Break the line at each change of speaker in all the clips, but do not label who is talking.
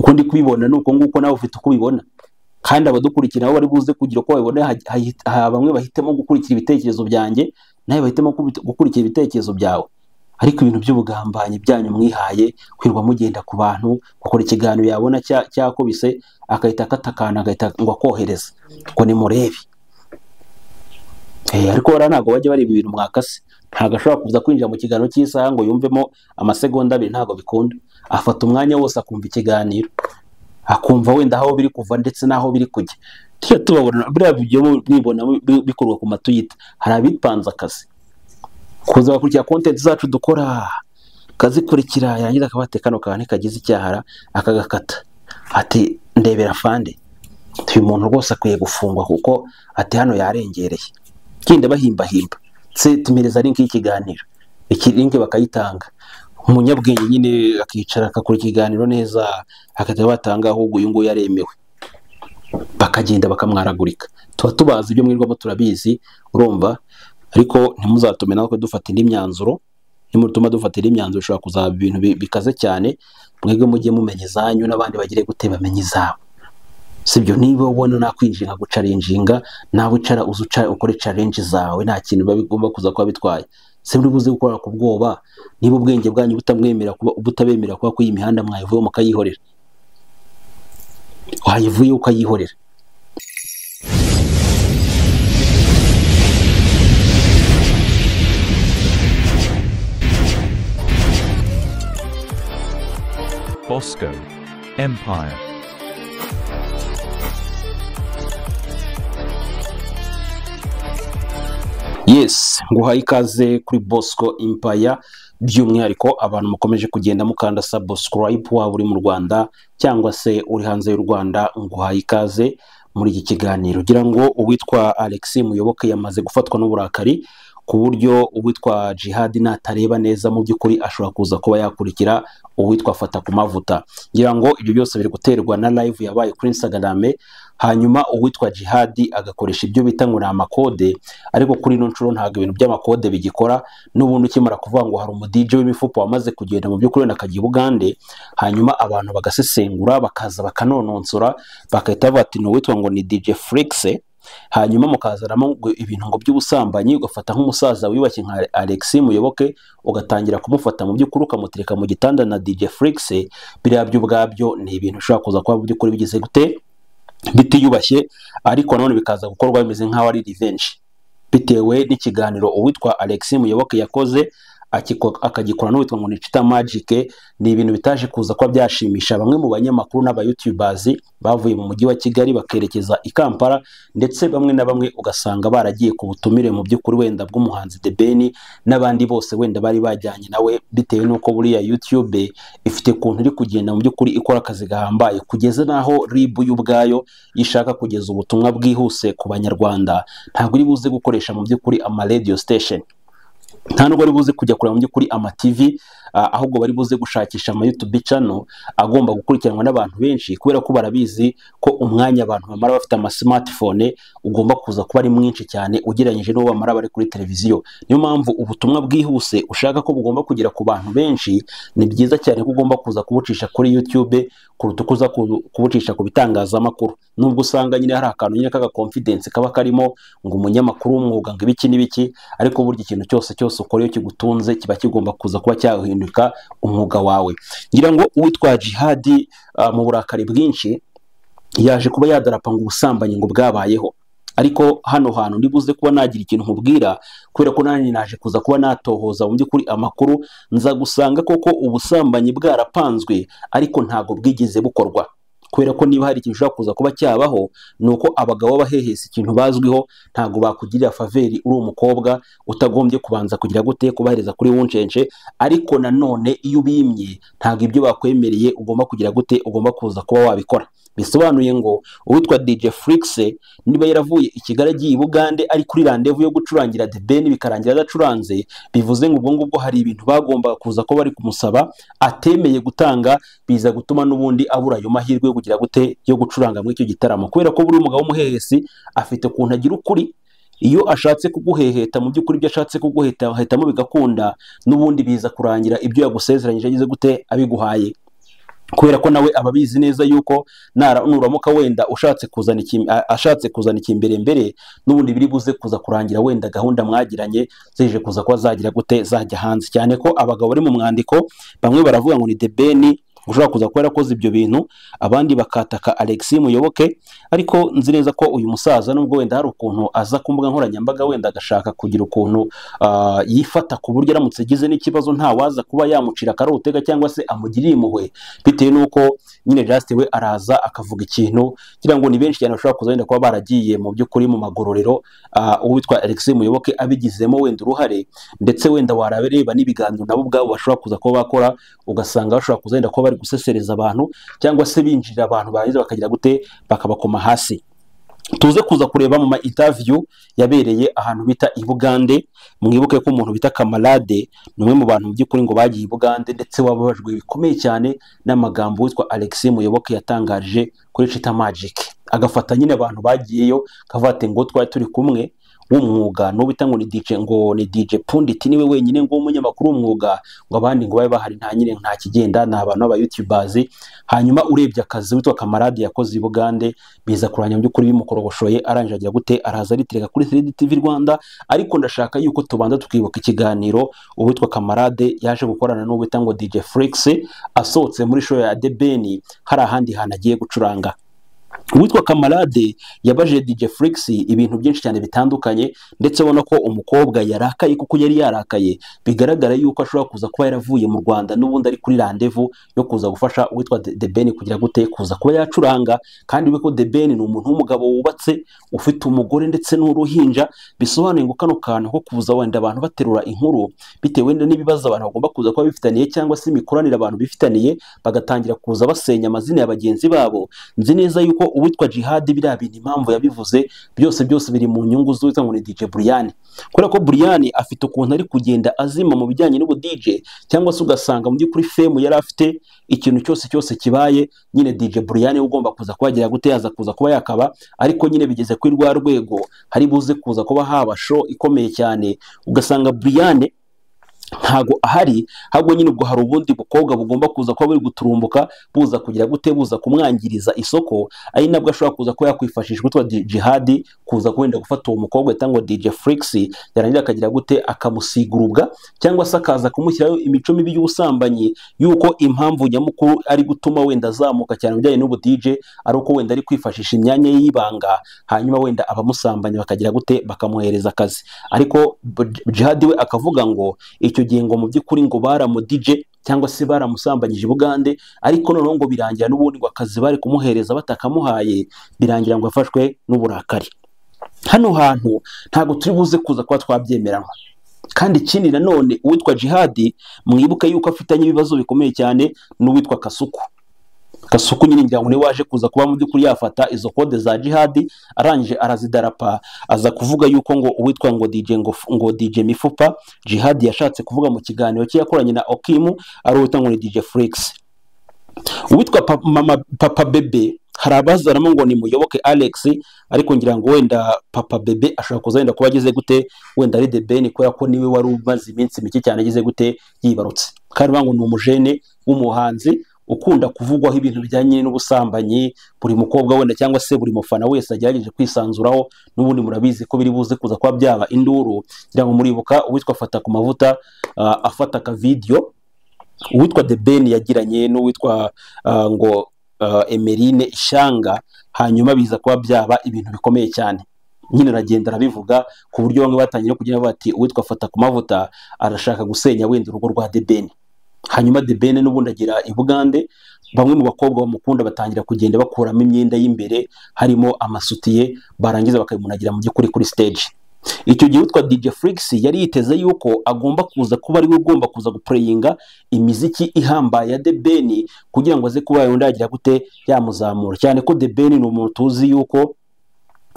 uko ndi kubibona nuko nguko nawe ufite uko ubibona, kandi abadukurikira nabo bari buze kugira uko babibona. Bamwe bahitemo gukurikira ibitekerezo byanjye, nawe bahitemo gukurikira ibitekerezo byawe. Ariko ibintu by'ubugambanyi byanyu mwihaye, kwirwa mugenda ku bantu, gukora ikiganiro yabona cyakubise akahita akatakana agahita ngo akohereza ngo ni murebe. Ariko wara ntago bajya bari ibintu mwakase, ntago ashobora kuza kwinjira mu kiganiro cy'isaha ngo yumvemo amasegonda 2, ntago bikunda. Afata umwanya wose akumva ikiganiro, akumva wenda aho biri kuva ndetse naho biri kujya. Tubabona buriya byo mwibona bikorwa ku matuyita, hari abipanze akazi kuza bakurikira content zacu dukora, kazikurikira yangiza akabate kano kantu kagize icyahara akagakata, ati ndebera fande uyu muntu rwose akwiye gufungwa kuko ati hano yarengereye. Kindi bahimba se tumereza link y'ikiganiro, iki link bakayitanga, umunyabwenge nyine akicara akakora ikiganiro neza, akajya batanga ahubwo uyu nguyu yaremewe, bakagenda bakamwaragurika. Tuba tubazi ibyo mwirwamo turabizi, urumva. Ariko ntimuzatume natwe dufata indi myanzuro, nimutuma dufatira imyanzuro ushobora kuzaba ibintu bikaze cyane. Mwebwe mujye mumenye zanyu n'abandi bagire gute bamenye izabo, sibyo? Niba ubona nakwinjira gucarenjinga, nawe icara uzuca ukore challenge zawe, nta kintu babigomba kuza kuba bitwaye. Se muri buze gukora ku bwoba, niba ubwenge bwanyu butamwemera kuba butabemera kuba ko iyi mihanda mwayivuye mukayihorera, wayivuye ukayihorera.
Bosco Empire.
Yes, nguhaye ikaze kuri Bosco Empire. By'umwihariko abantu mukomeje kugenda mukanda subscribe, waba uri mu Rwanda cyangwa se uri hanze y'u Rwanda, nguhaye ikaze muri iki kiganiro. Gira ngo uwitwa Alexis Muyoboke yamaze gufatwa n'uburakari ku buryo uwitwa Jihad natareba neza mu by'ukuri ashobora kuza kuba yakurikira uwitwa Fata ku mavuta. Ngira ngo ibyo byose biri guterwa na live yabaye kuri Instagram, hanyuma uwitwa Jihad agakoresha ibyo bita ngo amakode, ariko kuri no nshuro ntago ibintu by'amakode bigikora. N'ubundi ukimara kuvuga ngo hari umu DJ w'imifupo wamaze kugenda mu by'ukuri nakajya Bugande, hanyuma abantu bagasesengura bakaza bakanononsora bakahita bati no witwa ngo ni DJ Flix, hanyuma mukazaramo ibintu ngo by'ubusambanyi, ugafata nk'umusaza wiyubashye nka Alexis Muyoboke ugatangira kumufata mu by'ukuri ukamutereka mu gitanda na DJ Flix. Biriya byo ubwabyo ni ibintu ushobora kuza kuba mu by'ukuri bigize gute bitiyubashye, ariko none bikaza gukorwa bimeze nk'aho ari revenge, bitewe n'ikiganiro uwitwa Alexis Muyoboke yakoze akagikora n'uwitwa ngo ni Chita Magic. Ni ibintu bitaje kuza kwa byashimisha bamwe mu banyamakuru n'aba YouTubers bavuye mu mujyi wa Kigali bakerekeza i Kampala, ndetse bamwe na bamwe ugasanga baragiye ku butumire mu by'ukuri wenda bw'umuhanzi The Ben n'abandi bose wenda bari bajyanye nawe, bitewe n'uko buriya YouTube ifite kuntu iri kugenda mu by'ukuri ikora akazi gahambaye, kugeza naho RIB y'ubwayo yishaka kugeza ubutumwa bwihuse ku banyarwanda. Ntabwo iri buze gukoresha mu by'ukuri ama radio station, nta nubwo bari buze kujya kureba mu by'ukuri ama TV, ahubwo bari buze gushakisha ama YouTube channel agomba gukurikiranwa n'abantu benshi, kubera ko barabizi ko umwanya abantu bamara bafite ama smartphone ugomba kuza kuba ari mwinshi cyane ugereranyije n'uwo bamara bari kuri televiziyo. Niyo mpamvu ubutumwa bwihuse ushaka ko bugomba kugera ku bantu benshi, ni byiza cyane ko ugomba kuza kubucisha kuri YouTube kuruta kuza kubucisha ku bitangazamakuru. Nubwo usanga nyine hari akantu nyine kaga confidence kaba karimo ngo umunyamakuru w'umwuga ngo ibiki n'ibiki, ariko burya ikintu cyose ukora iyo kigutunze kiba kigomba kuza kuba cyahinduka umwuga wawe. Ngira ngo uwitwa Jihad mu burakari bwinshi yaje kuba yadarapa ngo ubusambanyi ngo bwabayeho, ariko hano hantu ndibuze kuba nagira ikintu nkubwira, kubera ko nani naje kuza kuba natohoza mu by'ukuri amakuru, nza gusanga koko ubusambanyi bwarapanzwe ariko ntago bwigeze bukorwa. Kubera ko niba hari ikintu ushobora kuza kuba cyabaho, nuko abagabo bahehese ikintu bazwiho, ntago bakugirira faveri uri umukobwa utagombye kubanza kugira gute kubahereza kuri wuncenche. Ariko nanone iyo ubimye ntago ibyo bakwemereye ugomba kugira gute, ugomba kuza kuba wabikora. Bisobanuye ngo uwitwa DJ Flix niba yaravuye i Kigali agiye i Bugande ari kuri randevu yo gucurangira The Ben bikarangira adacuranze, bivuze ngo ubwo ngubwo hari ibintu bagomba kuza ko bari kumusaba atemeye gutanga, biza gutuma n'ubundi abura ayo mahirwe yo kugira gute yo gucuranga muri icyo gitaramo. Kubera ko buri umugabo w'umuhehesi afite kuntu agira ukuri, iyo ashatse kuguheheta mu by'ukuri ibyo ashatse kuguheta ahitamo bigakunda, n'ubundi biza kurangira ibyo yagusezeranyije agize gute abiguhaye. kubera ko nawe ababizi neza yuko nuramuka wenda ashatse kuzana ikimbere mbere n'ubundi biri buze kuza kurangira wenda gahunda mwagiranye zije kuza kuba zagira gute zajya hanze, cyane ko abagabo bari mu mwandiko bamwe baravuga ngo ni The Ben ushobora kuza kuba yarakoze ibyo bintu, abandi bakataka Alexis Muyoboke, ariko nzi neza ko uyu musaza nubwo wenda hari ukuntu aza ku mbuga nkoranyambaga wenda agashaka kugira ukuntu yifata ku buryo aramutse agize n'ikibazo nta waza kuba yamucira akarutega cyangwa se amugiriye impuhwe, bitewe n'uko nyine Just we araza akavuga ikintu kugira ngo ni benshi cyane bashobora kuza wenda kuba baragiye mu by'ukuri mu magororero, uwitwa Alexis Muyoboke abigizemo wenda uruhare, ndetse wenda warareba n'ibiganiro nabo ubwabo bashobora kuza kuba bakora, ugasanga bashobora kuza wenda kuba bari gusesereza abantu cyangwa se binjirira abantu barangiza bakagira gute bakabakoma hasi. Tuze kuza kureba mu interview yabereye ahantu bita i Bugande. Mwibuke ko umuntu bita Kamarade numwe mu bantu by'ukuri ngo bagiye i Bugande, ndetse wababajwe bikomeye cyane n'amagambo witwa Alexis Muyoboke yatangaje kuri Chita Magic, agafata nyine abantu bagiyeyo kavate ngo twari turi kumwe w'umwuga n'ubita ngo ni DJ Pundit niwe wenyine ngo umunyamakuru w'umwuga, ngo abandi ngo babe bahari nta nyine nta kigenda, ni abantu b'aba YouTubers. Hanyuma urebye akazi witwa Kamarade yakoze i Bugande biza kuranya mu by'ukuri bimukorogoshoye, arangije agira gute araza aritireka kuri 3D TV Rwanda. Ariko ndashaka yuko tubanza tukibuka ikiganiro uwitwa Kamarade yaje gukorana n'ubita ngo DJ Flix asohotse muri show ya The Ben, hari ahandi hantu agiye gucuranga. Uwitwa Kamarade yabaje DJ Flix ibintu byinshi cyane bitandukanye, ndetse ubona ko umukobwa yarakaye kuko yari yarakaye, bigaragara yuko ashobora kuza kuba yaravuye mu Rwanda n'ubundi ari kuri rendezvous yo kuza gufasha uwitwa The Ben kugira gute kuza kuba yacuranga. Kandi we ko The Ben ni umuntu w'umugabo wubatse ufite umugore ndetse n'uruhinja, bisobanuye ngo kano kantu ko kuza wenda abantu baterura inkuru bitewe wenda n'ibibazo abantu bagomba kuza kuba bifitaniye cyangwa se imikoranire abantu bifitaniye, bagatangira kuza basenya amazina ya bagenzi babo. Nzi neza yuko uwitwa Jihad biriya bintu impamvu yabivuze byose biri mu nyungu z'uwitwa ngo ni DJ Brian, kubera ko Brian afite ukuntu ari kugenda azima mu bijyanye n'ubu DJ, cyangwa se ugasanga mu by'ukuri fame yari afite ikintu cyose kibaye nyine DJ Brian ugomba kuza kubagira gute yaza kuza kuba yakaba, ariko nyine bigeze kuri rwa rwego hari buze kuza kuba haba show ikomeye cyane, ugasanga Brian ntago ahari, ahubwo nyine ubwo hari ubundi bukobwa bugomba kuza kuba buri guturumbuka buza kugira gute buza kumwangiriza isoko, ari nabwo ashobora kuza kuba yakwifashishwa witwa Jihad kuza kwenda gufata uwo mukobwa cyangwa DJ Flix, yarangira akagira gute akamusigurubwa cyangwa se akaza kumushyiraho imico mibi y'ubusambanyi, yuko impamvu nyamukuru ari gutuma wenda azamuka cyane bijyanye n'ubu DJ ari uko wenda ari kwifashisha imyanya y'ibanga, hanyuma wenda abamusambanya bakagira gute bakamuhereza akazi. Ariko Jihad we akavuga ngo icyo gihe ngo mu by'ukuri ngo baramu DJ cyangwa se baramusambanyije Bugande, ariko noneho ngo birangira n'ubundi ngo akazi bari kumuhereza batakamuhaye, birangira ngo afashwe n'uburakari. Hano hantu ntago turi buze kuza kuba twabyemeranywa. Kandi ikindi nanone uwitwa Jihad mwibuke yuko afitanye ibibazo bikomeye cyane n'uwitwa Kasuku nyine ngira ngo ni waje kuza kuba mu by'ukuri yafata izo kode za Jihad, arangije arazidarapa aza kuvuga yuko ngo uwitwa ngo DJ Mifupa Jihad yashatse kuvuga mu kiganiro cye yakoranye na Okimu ari uwitwa ngo ni DJ Flix. Uwitwa Papa Bebe hari abazaramo ngo ni Muyoboke Alex, ariko ngira ngo wenda Papa Bebe ashobora kuza wenda kuba ageze gute wenda ari The Ben, kubera ko niwe wari umaze iminsi mike cyane ageze gute yibarutse, kandi bango ni umujene w'umuhanzi ukunda kuvugwaho ibintu bijyanye n'ubusambanyi. Buri mukobwa wenda cyangwa se buri mufana wese agerageje kwisanzuraho, n'ubundi murabizi ko biri buze kuza kuba byaba induru. Ngira ngo muribuka uwitwa Fata ku mavuta afata ka video uwitwa The Ben yagiranye n'uwitwa ngo Emerine Ishanga, hanyuma biza kuba byaba ibintu bikomeye cyane. Nyine aragenda arabivuga ku buryo bamwe batangiye kugira bati uwitwa Fata ku mavuta arashaka gusenya wenda urugo rwa The Ben. Hanyuma The Ben n'ubundi agira i Bugande, bamwe mu bakobwa bamukunda batangira kugenda bakuramo imyenda y'imbere harimo amasutiye, barangiza bakayimunagira mu by'ukuri kuri stage. Icyo gihe witwa DJ Flix yari yiteze yuko agomba kuza kuba ari we ugomba kuza guplayinga imiziki ihambaye ya The Ben kugira ngo aze kuba yonda yagira gute yamuzamura, cyane ko The Ben ni umuntu tuzi yuko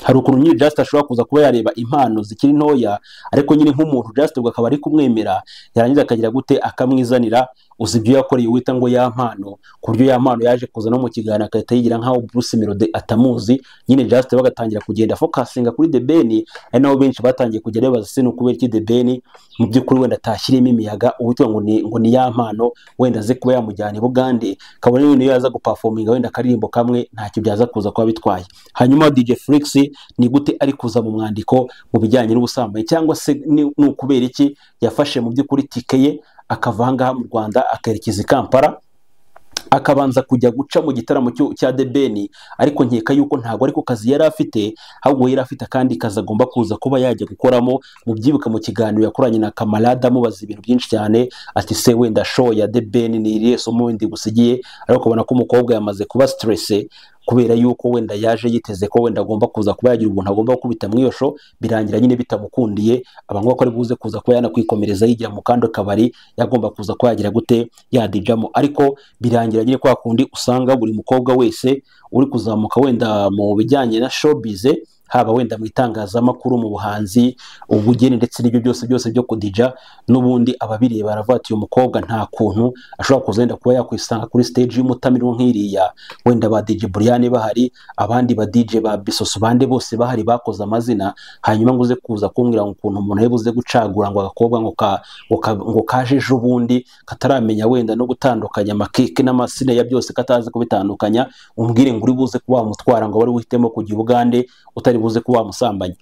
hari ukuntu nyine Just ashobora kuza kuba yareba impano zikiri ntoya, ariko nyine nk'umuntu Just ubwo akaba ari kumwemera, yarangiza akagira gute akamwizanira uzi ibyo yakoreye wita ngo ya mpano, ku buryo ya mpano yaje kuza no mu kiganiro agahita yigira nkaho Bruce Melody atamuzi, nyine Just bagatangira kugenda focusinga kuri The Ben, ari naho benshi batangiye kujya babaza se n'ukubera iki The Ben mu by'ukuri wenda atashyiremo imiyaga uwitwa ngo ni ya mpano wenda aze kuba yamujyana i Bugande, kabone n'ibintu yaza guperforminga wenda akaririmbo kamwe ntacyo byaza kuza kuba bitwaye. Hanyuma DJ Flix ni gute ari kuza mu mwandiko mu bijyanye n'ubusambanyi, cyangwa se n'ukubera iki yafashe mu by'ukuri tike ye akava ahangaha mu Rwanda akerekeza i Kampala akabanza kujya guca mu gitaramo cya The Ben, ariko nkeka yuko ntabwo ariko kazi yari afite, ahubwo yari afite kandi kazi agomba kuza kuba yajya gukoramo. Mu byibuka mu kiganiro yakoranye na Kamarada amubaza ibintu byinshi cyane, ati se wenda show ya The Ben ni irihe somo wenda gusigiye, ariko ukabona ko umukobwa yamaze kuba stress kubera yuko wenda yaje yiteze ko wenda agomba kuza kuba yagira ubuntu agomba gukubita mu iyo show, birangira nyine bitamukundiye, abantu ko ari buze kuza kuba yanakwikomereza yigira mu kando kabari yagomba kuza kuba yagira gute yadijamo, ariko birangira nyine kwa kundi usanga buri mukobwa wese uri kuzamuka wenda mu bijyanye na showbiz, haba wenda mu itangazamakuru, mu buhanzi, ubugeni ndetse n'ibyo byose byo kudija, n'ubundi ababireba baravuga ati uyu mukobwa nta kuntu ashobora kuza wenda kuba yakwisanga kuri stage y'umutamiro nk'iriya, wenda ba DJ Brian bahari, abandi ba DJ ba Bisoso bande bose bahari bakoze amazina, hanyuma ngo uze kuza kumbwira ngo ukuntu umuntu yabuze gucagura ngo agakobwa ngo kaje ejo bundi kataramenya wenda no gutandukanya amakeke n'amasine ya byose katazi kubitandukanya, umbwire ngo uri buze kuba wamutwara ngo bari buhitemo kujya i Bugande utari buze kuba wamusambanya.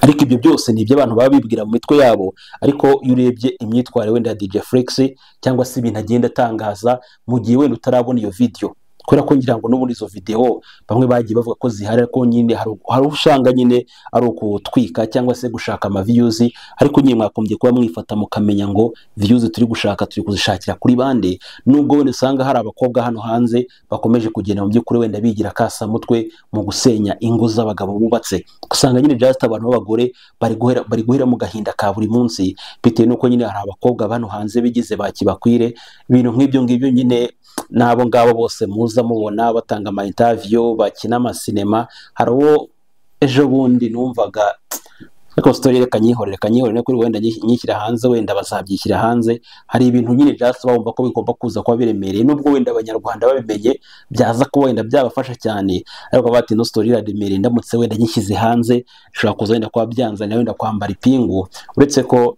Ariko ibyo byose ni ibyo abantu baba bibwira mu mitwe yabo, ariko iyo urebye imyitwarire wenda ya DJ Flix cyangwa se ibintu agenda atangaza mu gihe wenda utarabona iyo video, kubera ko ngira ngo n'ubundi izo video bamwe bagiye bavuga ko zihari, ko nyine hari ushanga nyine ari ukutwika cyangwa se gushaka ama views, ariko nyine mwakombye kuba mwifata mukamenya ngo views turi gushaka turi kuzishakira kuri bande, nubwo wenda usanga hari abakobwa hano hanze bakomeje kugenda mu by'ukuri wenda bigira kasa mutwe mu gusenya ingo z'abagabo bubatse, usanga nyine just abantu b'abagore bari guhera mu gahinda ka buri munsi, bitewe nuko nyine hari abakobwa hano hanze bigize bakibakwire ibintu nk'ibyo nyine nabo ngabo bose muza mubona batanga ama interview bakina amasinema. Hari uwo ejo bundi numvaga ariko story reka nyihorere kuri wenda nyishyira hanze, wenda bazabyishyira hanze, hari ibintu nyine just bumva ko bigomba kuza kuba biremereye, nubwo wenda abanyarwanda babimenye byaza kuba wenda byabafasha cyane, ariko bati no story iraremereye ndamutse wenda nyishyize hanze ushobora kuza wenda kuba byanzanira wenda kwambara ipingu, uretse ko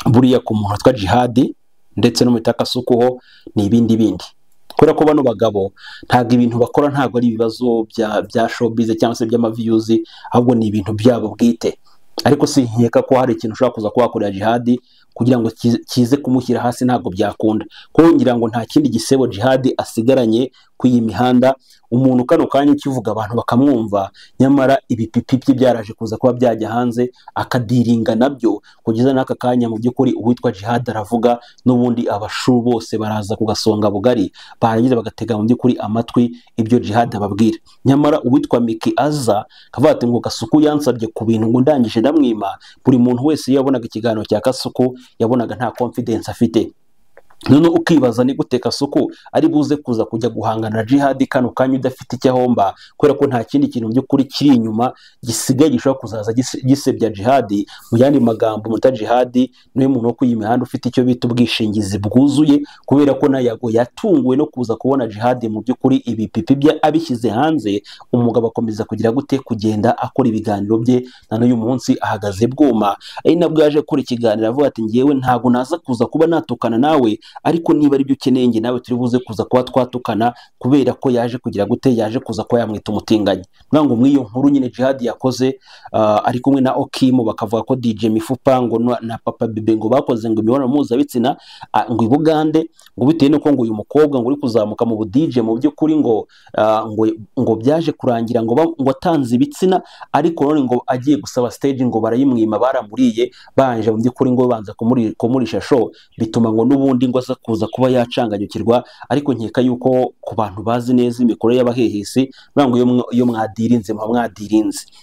buriya ku muntu twa Jihad ndetse no mu Takasukuho ni ibindi kubera ko bano bagabo ntabwo ibintu bakora ntabwo ari ibibazo bya showbiz cyangwa se by'ama views, ahubwo ni ibintu byabo bwite. Ariko si nkeka ko hari ikintu ushobora kuza kubakorera Jihad kugira ngo kize kumushyira hasi, ntabwo byakunda, ko ngira ngo nta kindi gisebo Jihad asigaranye ku iyi mihanda. Umuntu kano kanya kivuga abantu bakamwumva, nyamara ibipipi byaraje kuza kuba byajya hanze akadiringa nabyo, kugeza n'aka kanya mu by'ukuri uwitwa Jihad aravuga, n'ubundi abashu bose baraza kugasonga bugari, barangiza bagatega mu by'ukuri amatwi ibyo Jihad ababwira. Nyamara uwitwa Miki aza kavuga ati ngo Kasuku yansabye ku bintu ngo ndangije ndamwima. Buri muntu wese yabonaga ikiganiro cya Kasuku yabonaga nta confidence afite. None ukibaza ni gute Kasuku ari buze kuza kujya guhangana na Jihad kano kanya udafite icyahomba, kubera ko nta kindi kintu by'ukuri kiri inyuma gisigaye gishobora kuzaza gisebya Jihad. Mu yandi magambo muta Jihad niwe muntu wo kuyimihanda ufite icyo bita ubwishingizi bwuzuye, kubera ko nayago yatunguwe no kuza kubona Jihad mu by'ukuri ibi pipi bya abishyize hanze. Umugabo akomeza kugira gute kugenda akora ibiganiro bye, na n'uyu munsi ahagaze bwuma, ari nabwo yaje gukora ikiganiro avuga ati ngewe ntago naza kuza kuba natukana nawe, ariko niba ari byo ukeneye nge nawe turi buze kuza kuba twatukana, kubera ko yaje kugira gute yaje kuza kuba yamwita umutinganyi. Ngo mwiyo nkuru nyine Jihad yakoze ari kumwe na Okim, bakavuga ko DJ Mifupa ngo na Papa Bebe ngo bakoze ngo imibonano mpuzabitsina ngo i Bugande, ngo bitewe nuko ngo uyu mukobwa ngo uri kuzamuka mu DJ mu by'ukuri ngo byaje kurangira ngo atanze ibitsina, ariko none ngo agiye gusaba stage ngo barayimwima, baramuriye banje mu by'ukuri ngo banza kumurisha show, bituma ngo n'ubundi ngo aza kuza kuba yacanganyukirwa. Ariko nkeka yuko ku bantu bazi neza imikorere y'abahehisi ngo iyo mwadirinze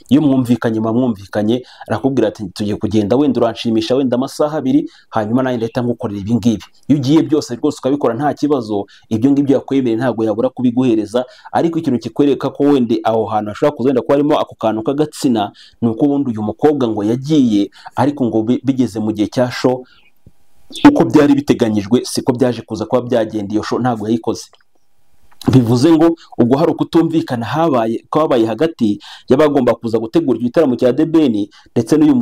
iyo mwumvikanye arakubwira ati tugiye kugenda wenda uranshimisha wenda amasaha 2 hanyuma nayo ndahita ngukorera ibi ngibi. Iyo ugiye byose rwose ukabikora nta kibazo, ibyo ngibyo yakwemereye ntabwo yabura kubiguhereza. Ariko ikintu kikwereka ko wende aho hantu ashobora kuzenda ko harimo ako kantu k'agatsina, nuko ubundi uyu mukobwa ngo yagiye, ariko ngo bigeze mu gihe cya show uko byari biteganyijwe siko byaje kuza kuba byagenda. Iyo show ntabwo yayikoze, bivuze ngo ubwo hari ukutumvikana kwabaye hagati y'abagomba kuza gutegura igitaramo cya The Ben ndetse n'uyu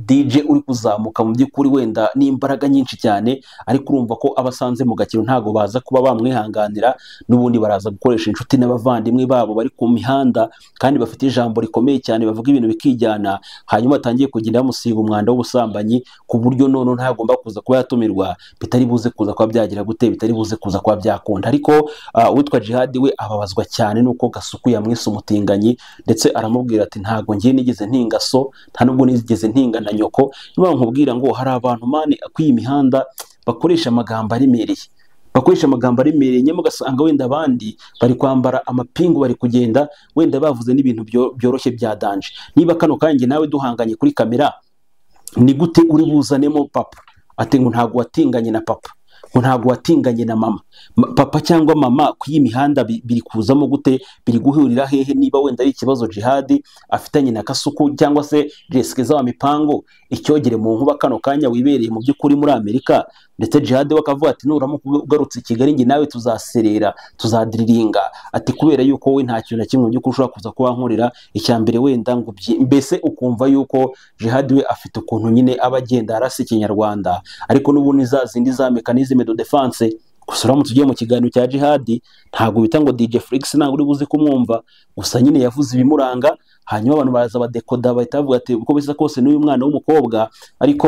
DJ uri kuzamuka mu by'ukuri wenda n'imbaraga nyinshi cyane, ariko urumva ko abasanze mu Gakiro ntago baza kuba bamwihanganira, n'ubundi baraza gukoresha inshuti n'abavandimwe babo bari ku mihanda kandi bafite ijambo rikomeye cyane, bavuga ibintu bikijyana, hanyuma batangiye kugenda bamusiga umwanda w'ubusambanyi ku buryo none ntagomba kuza kuba yatumirwa, bitari buze kuza kuba byagira gute, bitari buze kuza kuba byakunda. Ariko uwitwa Djihad we ababazwa cyane nuko Gasuku yamwise umutinganyi, ndetse aramubwira ati ntago ngiye nigeze ntinga so, nta nubwo nigeze ntinga na nyoko. Niba nkubwira ngo hari abantu mani kwiyi mihanda bakoresha amagambo aremereye, nyuma ugasanga wenda abandi bari kwambara amapingu, bari kugenda wenda bavuze n'ibintu byoroshye bya danje. Niba kano kanjye nawe duhanganye kuri kamera, ni gute uri buzanemo papa ati ngo ntago watinganye na papa, ngo ntago watinganye na mama? Papa cyangwa mama kwiyi mihanda biri kuzamo gute, biri guhurira hehe? Niba wenda ari ikibazo Djihad afitanye na Kasuku cyangwa se Jessica za mipango, icyogere mu nkuba kano kanya wibereye mu by'ukuri muri Amerika, ndetse Djihad wakavuga ati nuramuka ugarutse i Kigali nge nawe tuzaserera, tuzadiriringa, ati kubera yuko we nta kintu na kimwe by'ukuri ushobora kuza kuba nkorera. Icyambere wenda ngo mbese ukumva yuko Djihad we afite ukuntu nyine abagenda arasa ikinyarwanda, ariko n'ubundi za zindi za mechanisme de defense. Gusa uramutse ugiye mu kiganiro cya Djihad ntabwo bita ngo DJ Flix ntabwo uri buze kumwumva, gusa nyine yavuze ibimuranga, hanyuma abantu baraza badekoda bahita bavuga ati uko bisa kose n'uyu mwana w'umukobwa, ariko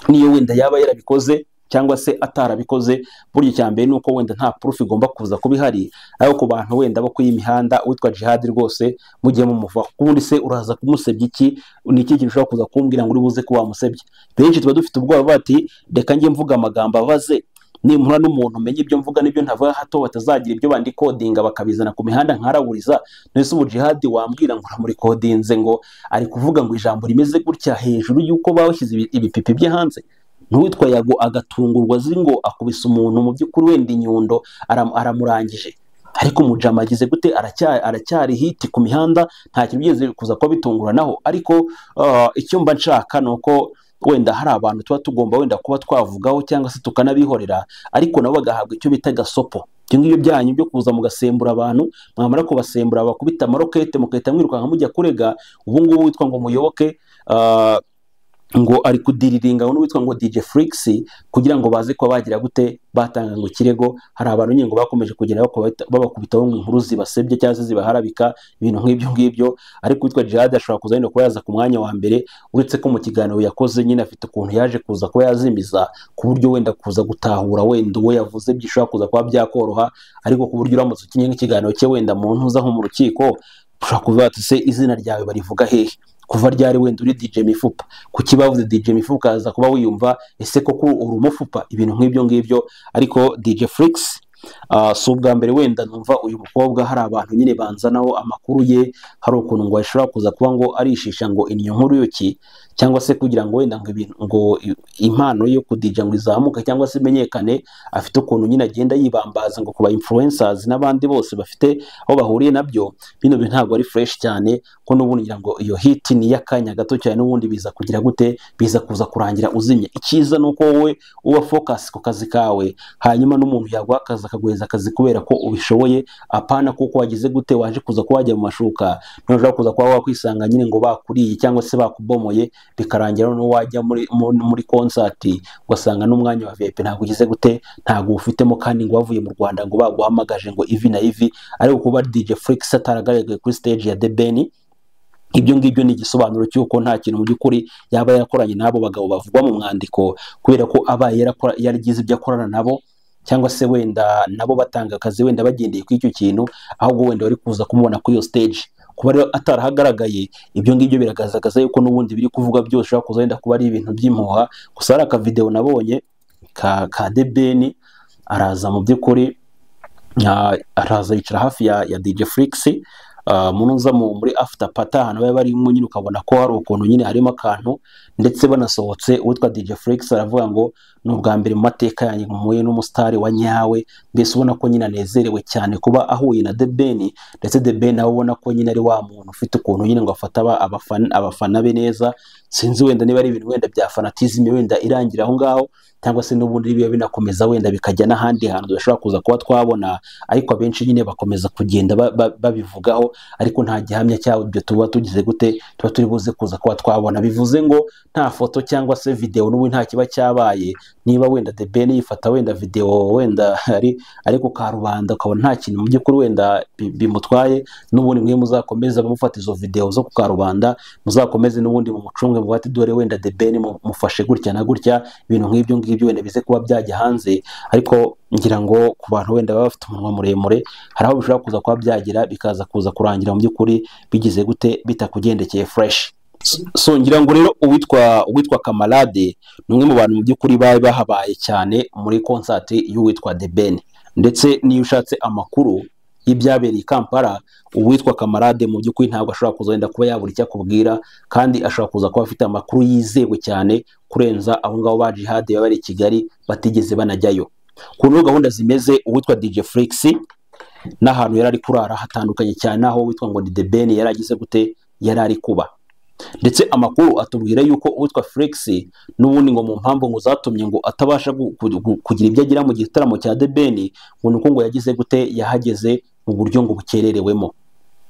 niyo wenda yaba yarabikoze cyangwa se atarabikoze, buryo cyambere nuko wenda nta proof igomba kuza kuba ihari. Ariko ku bantu wenda bo kwiyi mihanda witwa Djihad rwose mugiye mumuva, kubundi se uraza kumusebya iki? Ni iki kintu ushobora kuza kumbwira ngo uri buze kuba wamusebya? Benshi tuba dufite ubwoba bati reka njye mvuga amagambo abaze, nimpura n'umuntu umenye ibyo mvuga n'ibyo ntavuga, hato batazagira ibyo bandi codinga bakabizana ku mihanda nkarawuriza. Nese ubu Djihad wambwira ngo muri codinze ngo ari kuvuga ngo ijambo rimeze gutya hejuru yuko bawashyize ibipipi bye hanze? N'uwitwa Yago agatungurwa azi ngo akubise umuntu mu by'ukuri wenda inyundo aramurangije, ariko umujama agize gute, aracyari hiti ku mihanda, nta kintu byeze kuza kuba bitunguranaho. Ariko icyo mba nshaka nuko wenda hari abantu tuba tugomba wenda kuba twavugaho cyangwa se tukanabihorera, ariko nabo bagahabwa icyo bita gasopo. Ibyo ngibyo byanyu byo kuza mugasembura abantu, mwamara kubasembura bakubita amarokete mukahita mwirukanka mujya kurega. Ubu ngubu witwa ngo Muyoboke ngo ari kudiriringa n'uwitwa ngo DJ Flix kugira ngo baze kuba bagira gute, batanga ngo kirego. Hari abantu nyine ngo bakomeje kugenda babakubitaho ngo inkuru zibasebye cyangwa se zibaharabika, ibintu nk'ibyo. Ariko witwa Djihad ashobora kuza nyine kuba yaza ku mwanya wa mbere, uretse ko mu kiganiro yakoze nyine afite ukuntu yaje kuza kuba yazimiza, ku buryo wenda kuza gutahura wenda uwo yavuze byishobora kuza kuba byakoroha. Ariko ku buryo uramutse ukinye nk'ikiganiro cye wenda mu ntuza nko mu rukiko, ushobora kuvuga ati se izina ryawe barivuga hehe? Kuva ryari wenda uri DJ Mifupa? Kuki bavuze DJ Mifupa ukaza kuba wiyumva ese koko uri umufupa? Ibintu nk'ibyo. Ariko DJ Flix si ubwa mbere wenda numva uyu mukobwa hari abantu nyine banzanaho amakuru ye, hari ukuntu ngo ashobora kuza kuba ngo arishisha ngo inyo nkuru yoki, cyangwa se kugira ngo wenda ngo impano yo kudija ngo izamuka cyangwa se imenyekane. Afite ukuntu nyine agenda yibambaza ngo kuba influencers n'abandi bose bafite aho bahuriye nabyo. Bino bintu ntabwo ari fresh cyane, ko n'ubundi ngira ngo iyo hit ni yakanya gato cyane, n'ubundi biza kugira gute, biza kuza kurangira uzimye. Icyiza nuko wowe uba focus ku kazi kawe, hanyuma n'umuntu yaguha akazi akaguheza akazi kubera ko ubishoboye, apana kuko wagize gute waje kuza kuba wajya mu mashuka, ntushobora kuza kuba wakwisanga nyine ngo bakuriye cyangwa se bakubomoye, bikarangira no wajya muri concert ugasanga n'umwanya wa VIP ntabwo ugize gute, ntabwo ufitemo, kandi ngo wavuye mu Rwanda ngo baguhamagaje ngo ivi na ivi. Ariko kuba DJ Flix ataragaragaye kuri stage ya The Ben, ibyo ngibyo ni igisobanuro cy'uko nta kintu mu by'ukuri yaba yakoranye n'abo bagabo bavugwa mu mwandiko, kubera ko abaye yaragize ibyo akorana nabo, cyangwa se wenda nabo batanga akazi wenda bagendeye ku icyo kintu, ahubwo wenda bari kuza kumubona kuri iyo stage. Kuba rero atarahagaragaye, ibyo ngibyo biragaragaza yuko n'ubundi biri kuvuga byose ushobora kuza wenda kuba ari ibintu by'impuha. Gusa hari akavideo nabonye ka The Ben araza mu by'ukuri, araza yicara hafi ya DJ Flix munuza muri after party ahantu bari barimo nyine, ukabona ko hari ukuntu nyine harimo akantu, ndetse banasohotse uwitwa DJ Flix aravuga ngo ni ubwa mbere mu mateka yanjye nkumuye n'umusitari wa nyawe, mbese ubona ko nyine anezerewe cyane kuba ahuye na The Ben, ndetse The Ben nawe ubona ko nyine ari wa muntu ufite ukuntu nyine ngo afata abafana be neza. Sinzi wenda niba ari ibintu wenda bya fanatisme wenda irangira aho ngaho, cyangwa se n'ubundi biba binakomeza wenda bikajya n'ahandi hantu tudashobora kuza kuba twabona, ariko abenshi nyine bakomeza kugenda babivugaho, ariko nta gihamya cyawo ibyo tuba tugize gute tuba turi buze kuza kuba twabona. Bivuze ngo nta foto cyangwa se video n'ubu nta kiba cyabaye, niba wenda The Ben yifata wenda video wenda ari ku karubanda ukabona nta kintu mu by'ukuri wenda bimutwaye, n'ubundi mwe muzakomeza bamufata izo video zo ku karubanda, muzakomeze n'ubundi mu mucunge mu bati dore wenda The Ben mufashe gutya na gutya, ibintu nk'ibyo ngibyo wenda bize kuba byajya hanze. Ariko ngira ngo ku bantu wenda baba bafite umunwa muremure, hari aho bishobora kuza kuba byagira bikaza kuza kurangira mu by'ukuri bigize gute bitakugendekeye fresh. So ngira ngo rero uwitwa Kamarade ni umwe mu bantu mu by'ukuri bari bahabaye cyane muri concert y'uwitwa The Ben, ndetse niyo ushatse amakuru y'ibyabereye i Kampala, uwitwa Kamarade mu by'ukuri ntabwo ashobora kuza wenda kuba yabura icyo akubwira, kandi ashobora kuza kuba afite amakuru yizewe cyane kurenza aho ngaho ba Jihad baba bari i Kigali batigeze banajyayo. Ku gahunda zimeze, uwitwa DJ Flix n'ahantu yari ari kurara hatandukanye cyane aho witwa ngo ni The Ben yari agize gute yari ari kuba, ndetse amakuru atubwira yuko uwitwa Flix n'ubundi ngo mu mpamvu ngo zatumye ngo atabasha kugira ibyo agira mu gitaramo cya The Ben, ngo nuko ngo yagize gute yahageze mu buryo ngo bukererewemo.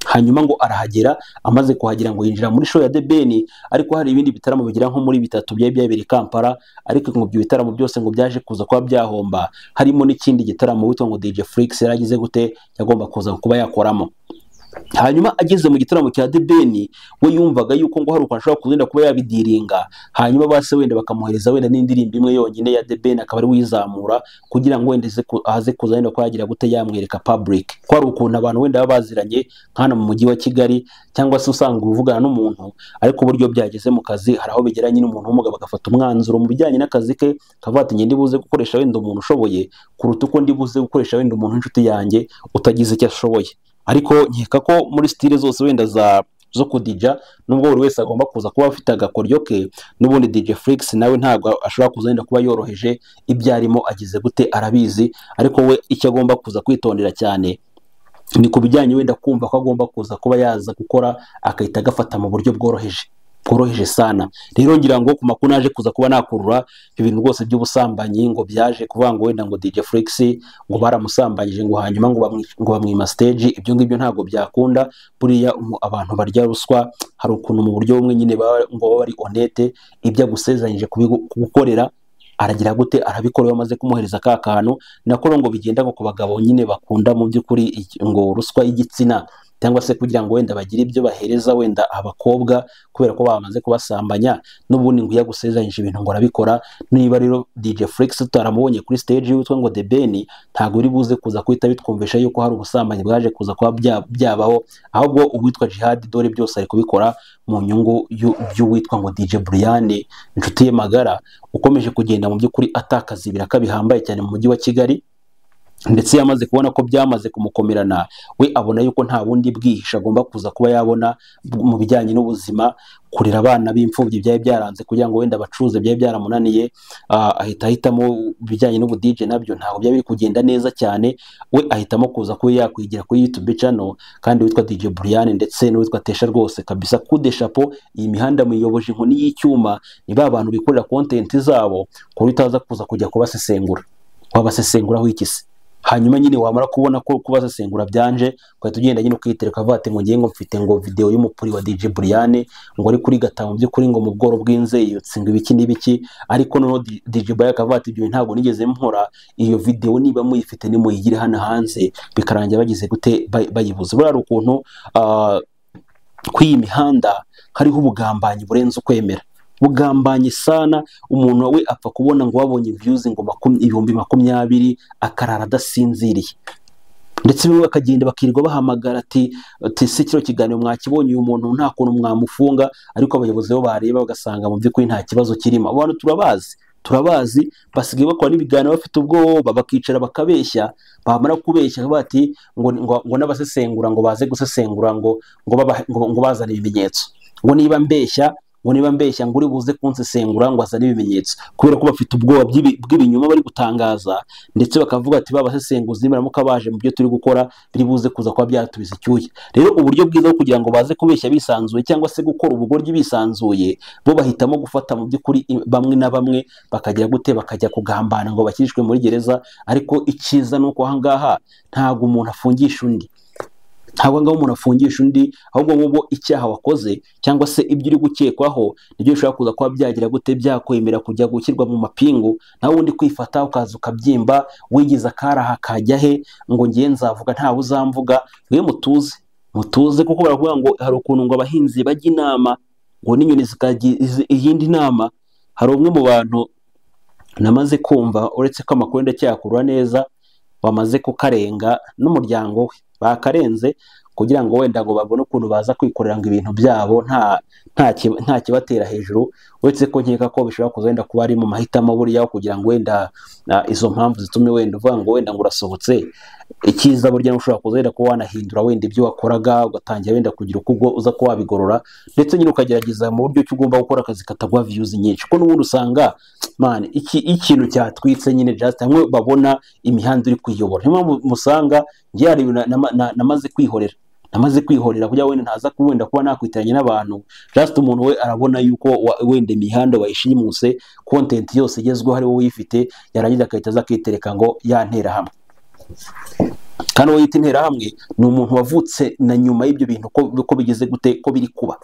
Hanyuma ngo arahagera, amaze kuhagera ngo yinjira muri show ya The Ben, ariko hari ibindi bitaramo bigira nko muri bitatu byabereye Kampala, ariko ngo ibyo bitaramo byose ngo byaje kuza kuba byahomba, harimo n'ikindi gitaramo witwa ngo DJ Flix yaragize gute yagomba kuza kuba yakoramo. Hanyuma ageze mu gitaramo cya The Ben, we yumvaga yuko ngo hari uko ashobora kugenda kuba yabidiringa, hanyuma base wenda bakamuhereza wenda n'indirimbo imwe yonyine ya The Ben akaba ari wizamura, kugira ngo wenda aze kuza wenda ko yagira gute yamwereka public ko hari ukuntu abantu wenda baba baziranye nk'hano mu mujyi wa Kigali, cyangwa se usanga uvugana n'umuntu ariko uburyo byageze mu kazi hari aho bigeranye n'umuntu w'umugabo agafata umwanzuro mu bijyanye n'akazi ke, akavuga ati ndi buze gukoresha wenda umuntu ushoboye kuruta uko ndi buze gukoresha wenda umuntu w'inshuti yanjye utagize icyo ashoboye. Ariko nkeka ko muri style zose wenda zo kudija, nubwo buri wese agomba kuza kuba afite agakoryo ke, n'ubundi DJ Flix nawe ntabwo ashobora kuza wenda kuba yoroheje ibyarimo agize gute arabizi, ariko we icyo agomba kuza kwitondera cyane ni ku bijyanye wenda kumva ko agomba kuza kuba yaza gukora akahita agafata mu buryo bworoheje sana. Rero ngira ngo ku makuru naje kuza kuba nakurura ibintu rwose by'ubusambanyi ngo byaje kuvuga ngo wenda ngo DJ Flix ngo baramusambanyije ngo hanyuma ngo bamwima stage, ibyo ngibyo ntabwo byakunda. Buriya abantu barya ruswa hari ukuntu mu buryo bumwe nyine ngo bari honete, ibyo agusezeranyije kugukorera aragira gute arabikora bamaze kumuhereza ka kantu. Nakora ngo bigenda ngo ku bagabo nyine bakunda mu by'ukuri ngo ruswa y'igitsina, cyangwa se kugira ngo wenda bagire ibyo bahereza wenda abakobwa kubera ko bamaze kubasambanya, n'ubundi ngo yagusezeranyije ibintu ngo arabikora. Niba rero DJ Flix tutaramubonye kuri stage yitwa ngo The Ben, ntago uri buze kuza kwita bitwumvisha yuko hari ubusambanyi bwaje kuza kuba byabaho, ahubwo uwitwa Jihad dore byose ari kubikora mu nyungu y'uwitwa ngo DJ Brian inshuti ye magara, ukomeje kugenda mu by'ukuri atakaza ibiraka bihambaye cyane mu mujyi wa Kigali, ndetse yamaze kubona ko byamaze kumukomerana. We abona yuko nta bundi bwihisha agomba kuza kuba yabona mu bijyanye n'ubuzima, kurera abana b'imfubyi byari byaranze kugira ngo wenda bacuruze byari byaramunaniye, ahitamo bijyanye n'ubu DJ nabyo ntabwo byari biri kugenda neza cyane. We ahitamo kuza kuba yakwigira kuri YouTube channel, kandi witwa DJ Brian ndetse n'uwitwa Tesha rwose kabisa kude chapeau. Iyi mihanda muyoboje inkoni y'icyuma, ni ba bantu bikorera content zabo ko utaza kuza kujya kubasesengura, wabasesenguraho ikisi. Hanyuma nyine wamara kubona ko kubasesengura byanje kwa tugenda nyine ukitereka vate ngo ngiye ngo mfite ngo video y'umupuri wa DJ Brian ngo ari kuri gatanu by'ukuri ngo mu bworo bw'inze yotsinga ibiki n'ibiki, ariko no DJ Brian akavate ibyo ntabwo nigeze mpora iyo video niba muyifite ni muyigire hano hanze bikarangira bagize gute bayibuze. Bari ukuntu kwiyi mihanda hariho ubugambanyi burenze ukwemera, bugambanye sana. Umuntu we apfa kubona ngo wabonye views ngo 20,000 akarara adasinziriye, ndetse bimwe bakagenda bakirirwa bahamagara ati si kiro kiganiro mwakibonye uyu muntu nta kuntu mwamufunga, ariko abayobozi bo bareba bagasanga mu by'ukuri nta kibazo kirimo. Abantu turabazi basigaye bakora n'ibiganiro bafite ubwoba, bakicara bakabeshya, bamara kubeshya bati ngo n'abasesengura ngo baze gusesengura ngo bazana ibimenyetso, ngo niba mbeshya ngo niba mbeshya ngo uri buze kunsesengura ngo azane ibimenyetso, kubera ko bafite ubwoba bw'ibinyoma bari gutangaza, ndetse bakavuga ati babasesenguzi nibaramuka baje mu byo turi gukora biri buze kuza kuba byatubiza icyuya. Rero uburyo bwiza bwo kugira ngo baze kubeshya bisanzuye cyangwa se gukora ubugoryi bisanzuye, bo bahitamo gufata mu by'ukuri bamwe na bamwe bakagira gute, bakajya kugambana ngo bakirishwe muri gereza. Ariko icyiza ni uko ahangaha ntabwo umuntu afungisha undi, ntabwo ngaho umuntu afungisha undi, ahubwo nk'ubwo icyaha wakoze cyangwa se ibyo uri gukekwaho nibyo bishobora kuza kuba byagira gute, byakwemera kujya gushyirwa mu mapingu, nawe undi kwifata ukaza ukabyimba wigize akaraha kajya he ngo ngiye nzavuga ntawe uzamvuga. Mwe mutuze kuko baravuga ngo hari ukuntu ngo abahinzi bajya inama ngo n'inyoni zikajya iyindi nama. Hari umwe mu bantu namaze kumva, uretse ko amakuru ndacyakurura neza, bamaze kukarenga n'umuryango we bakarenze kugira ngo wenda ngo babone ukuntu baza kwikorera ngo ibintu byabo nta kibatera hejuru, uretse ko nkeka ko bishobora kuzenda kuba ari mu mahitamo buriya kugira ngo wenda izo mpamvu zitumye wenda uvuga ngo wenda ngo urasohotse. Icyiza burya ushobora kuzenda kuba wanahindura wenda ibyo wakoraga, ugatangira wenda kugira uko uza kuba wabigorora, ndetse nyine ukagerageza mu buryo ugomba gukora akazi katagwa views nyinshi, kuko n'ubundi usanga man ikintu cyatwitse nyine just hamwe babona imihanda uri kuyobora. Niyo mpamvu musanga ngiye hari namaze kwihorera kugira wenda ntaza kuwenda kuba nakwitiranya n'abantu, just umuntu we arabona yuko wenda imihanda wayishimuse, content yose igezweho ari wowe uyifite, yarangiza akahita aza kwitereka ngo yantera hamwe. Kandi uwo yita intera hamwe ni umuntu wavutse na nyuma y'ibyo bintu ko bigeze gute, ko biri kuba.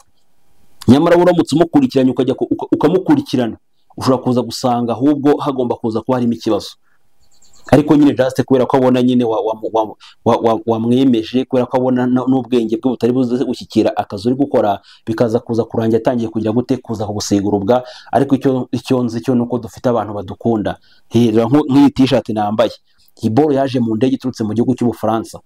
Nyamara uramutse umukurikiranye ukajya ukamukurikirana, ushobora kuza gusanga ahubwo hagomba kuza kuba harimo ikibazo. Ariko nyine just kubera ko abona nyine wamwemeje, kubera ko abona n'ubwenge bwe butari buze gushyikira akazi uri gukora, bikaza kuza kurangira atangiye kugira gute, kuza kugusigurubwa. Ariko icyo nzi cyo nuko dufite abantu badukunda. Nk'iyi t-shirt nambaye, iyi boro yaje mu ndege iturutse mu gihugu cy'Ubufaransa,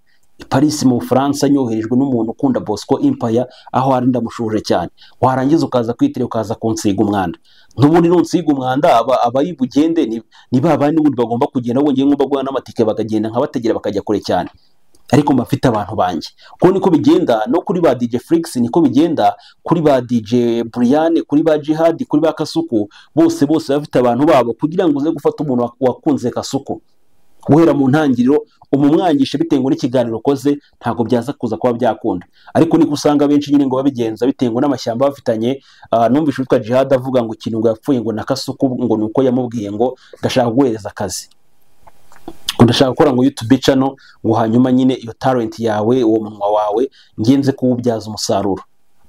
Paris mu Bufaransa, nyoherejwe n'umuntu ukunda Bosco Empire, aho ari ndamushuje cyane. Warangiza ukaza kwitira ukaza kunsiga umwanda. N'ubundi nunsiga umwanda abayi bugende ni babandi n'ubundi bagomba kugenda, ngo ngiye ngomba guha n'amatike bakagenda nkabategera bakajya kure cyane. Ariko mbafite abantu banjye, kuko niko bigenda no kuri ba DJ Flix, niko bigenda kuri ba DJ Brian, kuri ba Jihad, kuri ba Kasuku, bose bafite abantu babo, kugira ngo uze gufata umuntu wakunze Kasuku guhera mu ntangiriro umumwangisha bitewe n'ikiganiro ukoze, ntago byaza kuza kuba byakunda. Ariko niko usanga benshi nyine ngo babigenza bitewe n'amashyamba bafitanye. Numvise utwa Jihad avuga ngo ikintu ngo yapfuye ngo na Kasuku ngo nuko yamubwiye ngo ndashaka guhereza akazi, ndashaka gukora ngo YouTube channel, ngo hanyuma nyine iyo talent yawe, uwo munwa wawe ngenze kuwubyaza umusaruro.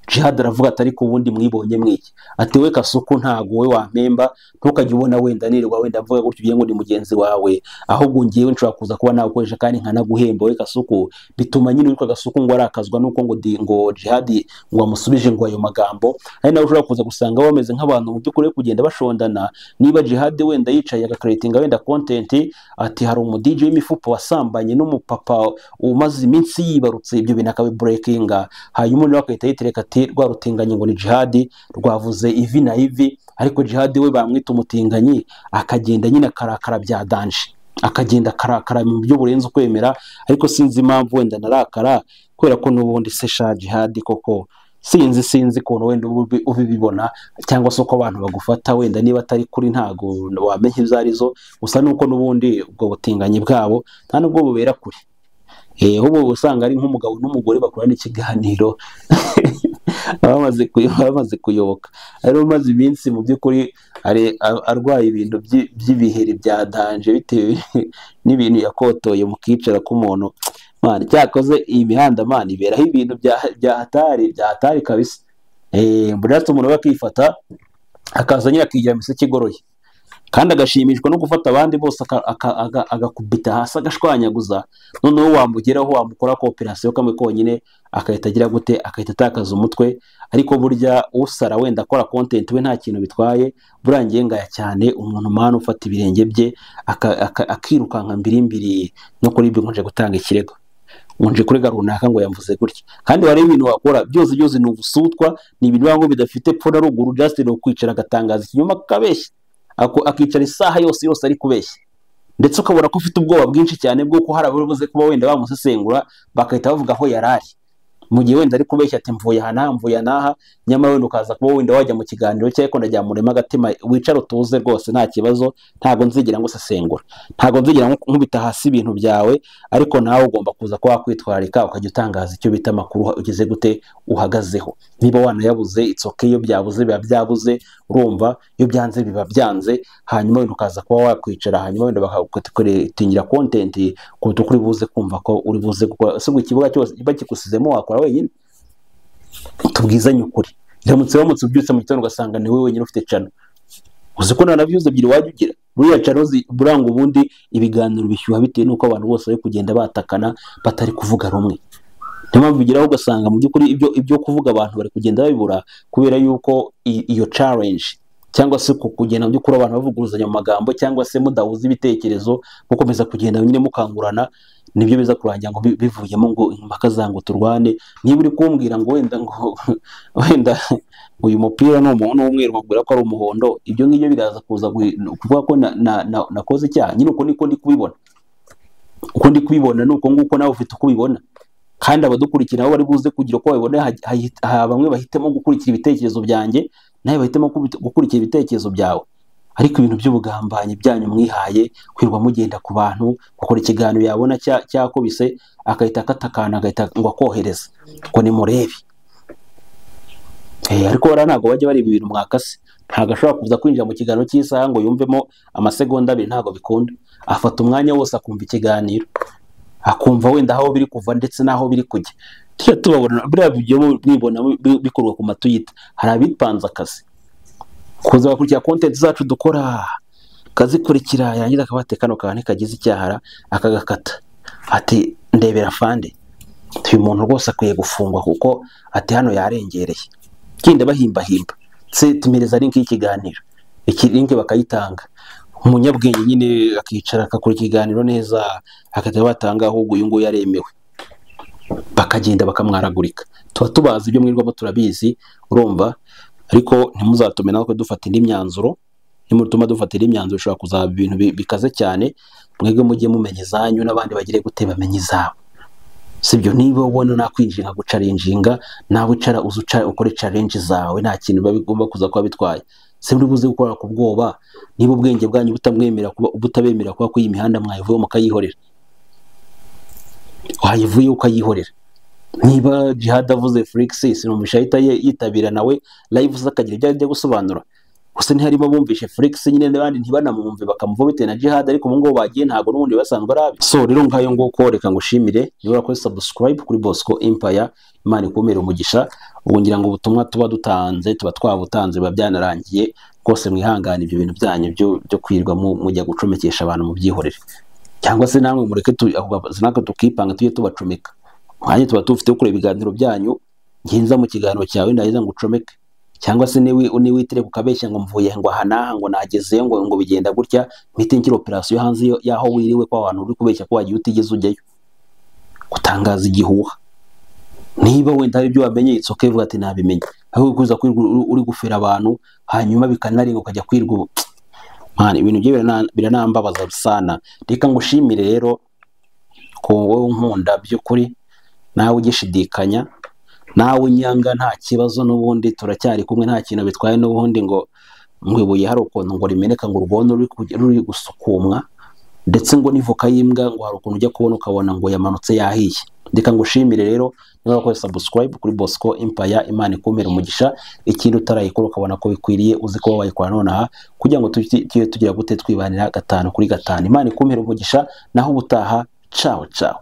Jihad aravuga ati ariko ubundi mwibonye mwiki, ati we Kasuku ntago we wampemba, ntukajye ubona wenda nirirwa wenda avuga gutyo ugiye ngo ndi mugenzi wawe, ahubwo ngiyewe nshobora kuza kuba nagukoresha kandi nkanaguhemba we Kasuku. Bituma nyine witwa Kasuku ngo arakazwa nuko ngo Jihad ngo amusubije ngo ayo magambo. Ari nawe ushobora kuza gusanga bameze nk'abantu mu by'ukuri kugenda bashondana. Niba Jihad wenda yicaye agakreatinga wenda content, ati hari umu DJ w'imifupo wasambanye n'umupapa umaze iminsi yibarutse, ibyo bintu akabibreakinga, hanyuma nawe akahita yitereka rwa rutinganye ngo ni Jihad rwavuze ivi na ivi. Ariko Jihad we bamwita umutinganyi, akagenda nyine akarakara bya danje, akagenda akarakara mu byo burenze ukwemera. Ariko sinzi impamvu wenda narakara, kubera ko n'ubundi se sha Jihad koko sinzi ukuntu wenda ubibibona, cyangwa se uko abantu bagufata wenda niba atari kuri ntago wamenye ibyo arizo, gusa nuko n'ubundi ubwo butinganyi bwabo nta nubwo bubera kure. Ubu usanga ari nk'umugabo n'umugore bakorana ikiganiro bamaze kuyoboka. Rero maze iminsi mu by'ukuri arwaye ibintu by'ibiheri bya danje bitewe n'ibintu yakotoye mu kicara k'umuntu. Man, cyakoze iyi mihanda man iberaho ibintu bya hatari kabisa. Buretse umuntu bakifata akaza nyine akigira imiseke igoroye, kandi agashimishwa no gufata abandi bose agakubita hasi agashwanyaguza, noneho wamugeraho wamukora cooperation kamwe konyine akahita agira gute, akahita atakaza umutwe. Ariko burya usara wenda akora content we nta kintu bitwaye, burangiye ngaya cyane umuntu mpano ufata ibirenge bye akirukanka mbirimbiri no kuri ibyo nje gutanga ikirego, unje kurega runaka ngo yamvuze gutya. Kandi wari ibintu wakora byose ni ubusutwa, ni ibintu bango bidafite pfo na ruguru, just no kwicara agatangaza ikinyoma kabeshya, akicara isaha yose ari kubeshya. Ndetse ukabona ko ufite ubwoba bwinshi cyane bwo ko hari ababuze kuba wenda bamusesengura bakahita bavuga aho yarari. mu gihe wenda ari kubeshya ati mvuye aha mvuye naha, nyamara wenda ukaza kuba wenda wajya mu kiganiro cye ko ndajya murema agatima, wicara utuze rwose nta kibazo, ntago nzigira ngo sesengura, ntago nzigira nkubita hasi ibintu byawe, ariko nawe ugomba kuza kuba kwitwarika ukajya utangaza icyo bita amakuru ugeze gute uhagazeho. Niba wanayabuze it's okay, iyo byabuze biba byabuze, urumva, iyo byanze biba byanze, hanyuma wenda ukaza kuba wakwicara, hanyuma wenda bakakutingira content kuko uri buze kumva ko uri buze gukora se ikibuga cyose kiba kikusizemo wakora wenyine. Tubwizanye ukuri, iramutse ubyutse mu gitondo ugasanga ni wowe wenyine ufite channel, uzi ko na views ebyiri wajya ugira buriya channel buranga, ubundi ibiganiro bishyuha bitewe nuko abantu bose bari kugenda batakana batari kuvuga rumwe. Niyo mpamvu bigeraho ugasanga mu by'ukuri ibyo kuvuga abantu bari kugenda babibura, kubera yuko iyo challenge cyangwa se kugenda mu by'ukuri abantu bavuguruzanya mu magambo, cyangwa se mudahuza ibitekerezo mukomeza kugenda nyine mukangurana, nibyo biza kurangira ngo bivuyemo ngo impaka zango turwane. Niba uri kumbwira ngo wenda uyu mupira n'umweru nkubwira ko ari umuhondo, ibyo ngibyo biraza kuza kuvuga ko nakoze icyaha. Nyine uko niko ndi kubibona, nuko nguko nawe ufite uko ubibona, kandi abadukurikira bari buze kugira uko babibona. Bamwe bahitemo gukurikira ibitekerezo byanjye, nawe bahitemo gukurikira ibitekerezo byawe, ariko ibintu by'ubugambanyi byanyu mwihaye kwirwa mugenda ku bantu, gukora ikiganiro yabona cyakubise akahita akatakana agahita ngo akohereza ngo ni murebe. Ariko bara ntago bajya bareba ibintu mwakase, ntago ashobora kuza kwinjira mu kiganiro cy'isaha ngo yumvemo amasegonda abiri, ntago bikunda. Afata umwanya wose akumva ikiganiro, akumva wenda aho biri kuva ndetse n'aho biri kujya. Tujya tubabona biriya byo mwibona bikorwa ku matuyita, hari abipanze akazi kuza bakurikira content zacu dukora, kazikurikira yarangiza akabate kano kantu kagize icyahara akagakata, ati ndebera fande, uyu muntu rwose akwiye gufungwa kuko ati hano yarengereye. Kinde bahimba se tumereza link y'ikiganiro, iki link bakayitanga, umunyabwenge nyine akicara akakora ikiganiro neza, akajya batanga ahubwo uyu nguyu yaremewe, bakagenda bakamwaragurika. Tuba tubazi ibyo mwirwamo turabizi, urumva, ariko ntimuzatume natwe dufata indi myanzuro. Nimutuma dufatira imyanzuro ushobora kuzaba ibintu bikaze cyane, mwebwe mujye mumenya izanyu n'abandi bagire gute bamenye izabo. Sibyo, niba ubona nakwinjira gucarinjinga, nawe icara uzuca ukore challenge zawe, nta kintu babigomba kuza kuba bitwaye. Se muri buze gukora ku bwoba, niba ubwenge bwanyu butabemera kuba iyi mihanda mwayivuye mukayihorera, wayivuye ukayihorera. Niba Jihad avuze Flix sinumisha yitabira nawe live zakagira ibyo ajya gusobanura, gusa ntiharimo bumvishe Flix nyine n'abandi ntibanamwumve bakamuvuga bitewe na Jihad, ariko mu ngo bagiye ntago n'ubundi basanzwe arabi. So rero ngayo nguko reka ngushimire, niba urakoze subscribe kuri Bosco Empire, Imana ikumere umugisha. Ubu ngira ngo ubutumwa tuba dutanze tuba twabutanze biba byanarangiye, rwose mwihangane ibyo bintu byanyu byo kwirwa mujya gucomekesha abantu mu byihorere, cyangwa se namwe mureke zinaka tukipanga tujye tubacomeka. Hanyuma tuba tufite kureba ibiganiro byanyu, nginza mu kiganiro cyawe ndahiza ngo ucomeke, cyangwa se niwitire kukabeshya ngo mvuye ngo aha ngo nageze ngo bigenda gutya, mpite nkira operation hanze yaho wiriwe kwa abantu uri kubeshya ko wagiye utigeze ujyayo gutangaza igihuha. Niba wenda hari ibyo wamenye it's okay, vuga ati nabimenye, aho kuza kwirwa uri gufera abantu hanyuma bikanaringa ukajya kwirwa. Man, ibintu bye biranambabaza sana. Reka ngushimire rero ko wowe nkunda by'ukuri, nawe ugishidikanya, nawe nyanga nta kibazo, n'ubundi turacyari kumwe, nta kintu bitwaye. N'ubundi ngo ibuye hari ukuntu ngo rimeneka ngo urwono ruri gusukumwa, ndetse ngo nivuka yimbwa ngo hari ukuntu ujya kubona ukabona ngo yamanutse yahiye. Reka ngushimire rero, niba wakoze subscribe kuri Bosco Empire, Imana ikumere umugisha. Ikindi utarayikora ukabona ko bikwiriye uzi ko wayikora nonaha, kugira ngo tugira gute twibanira 5 kuri 5. Imana ikumere umugisha, naho ubutaha, ciao ciao.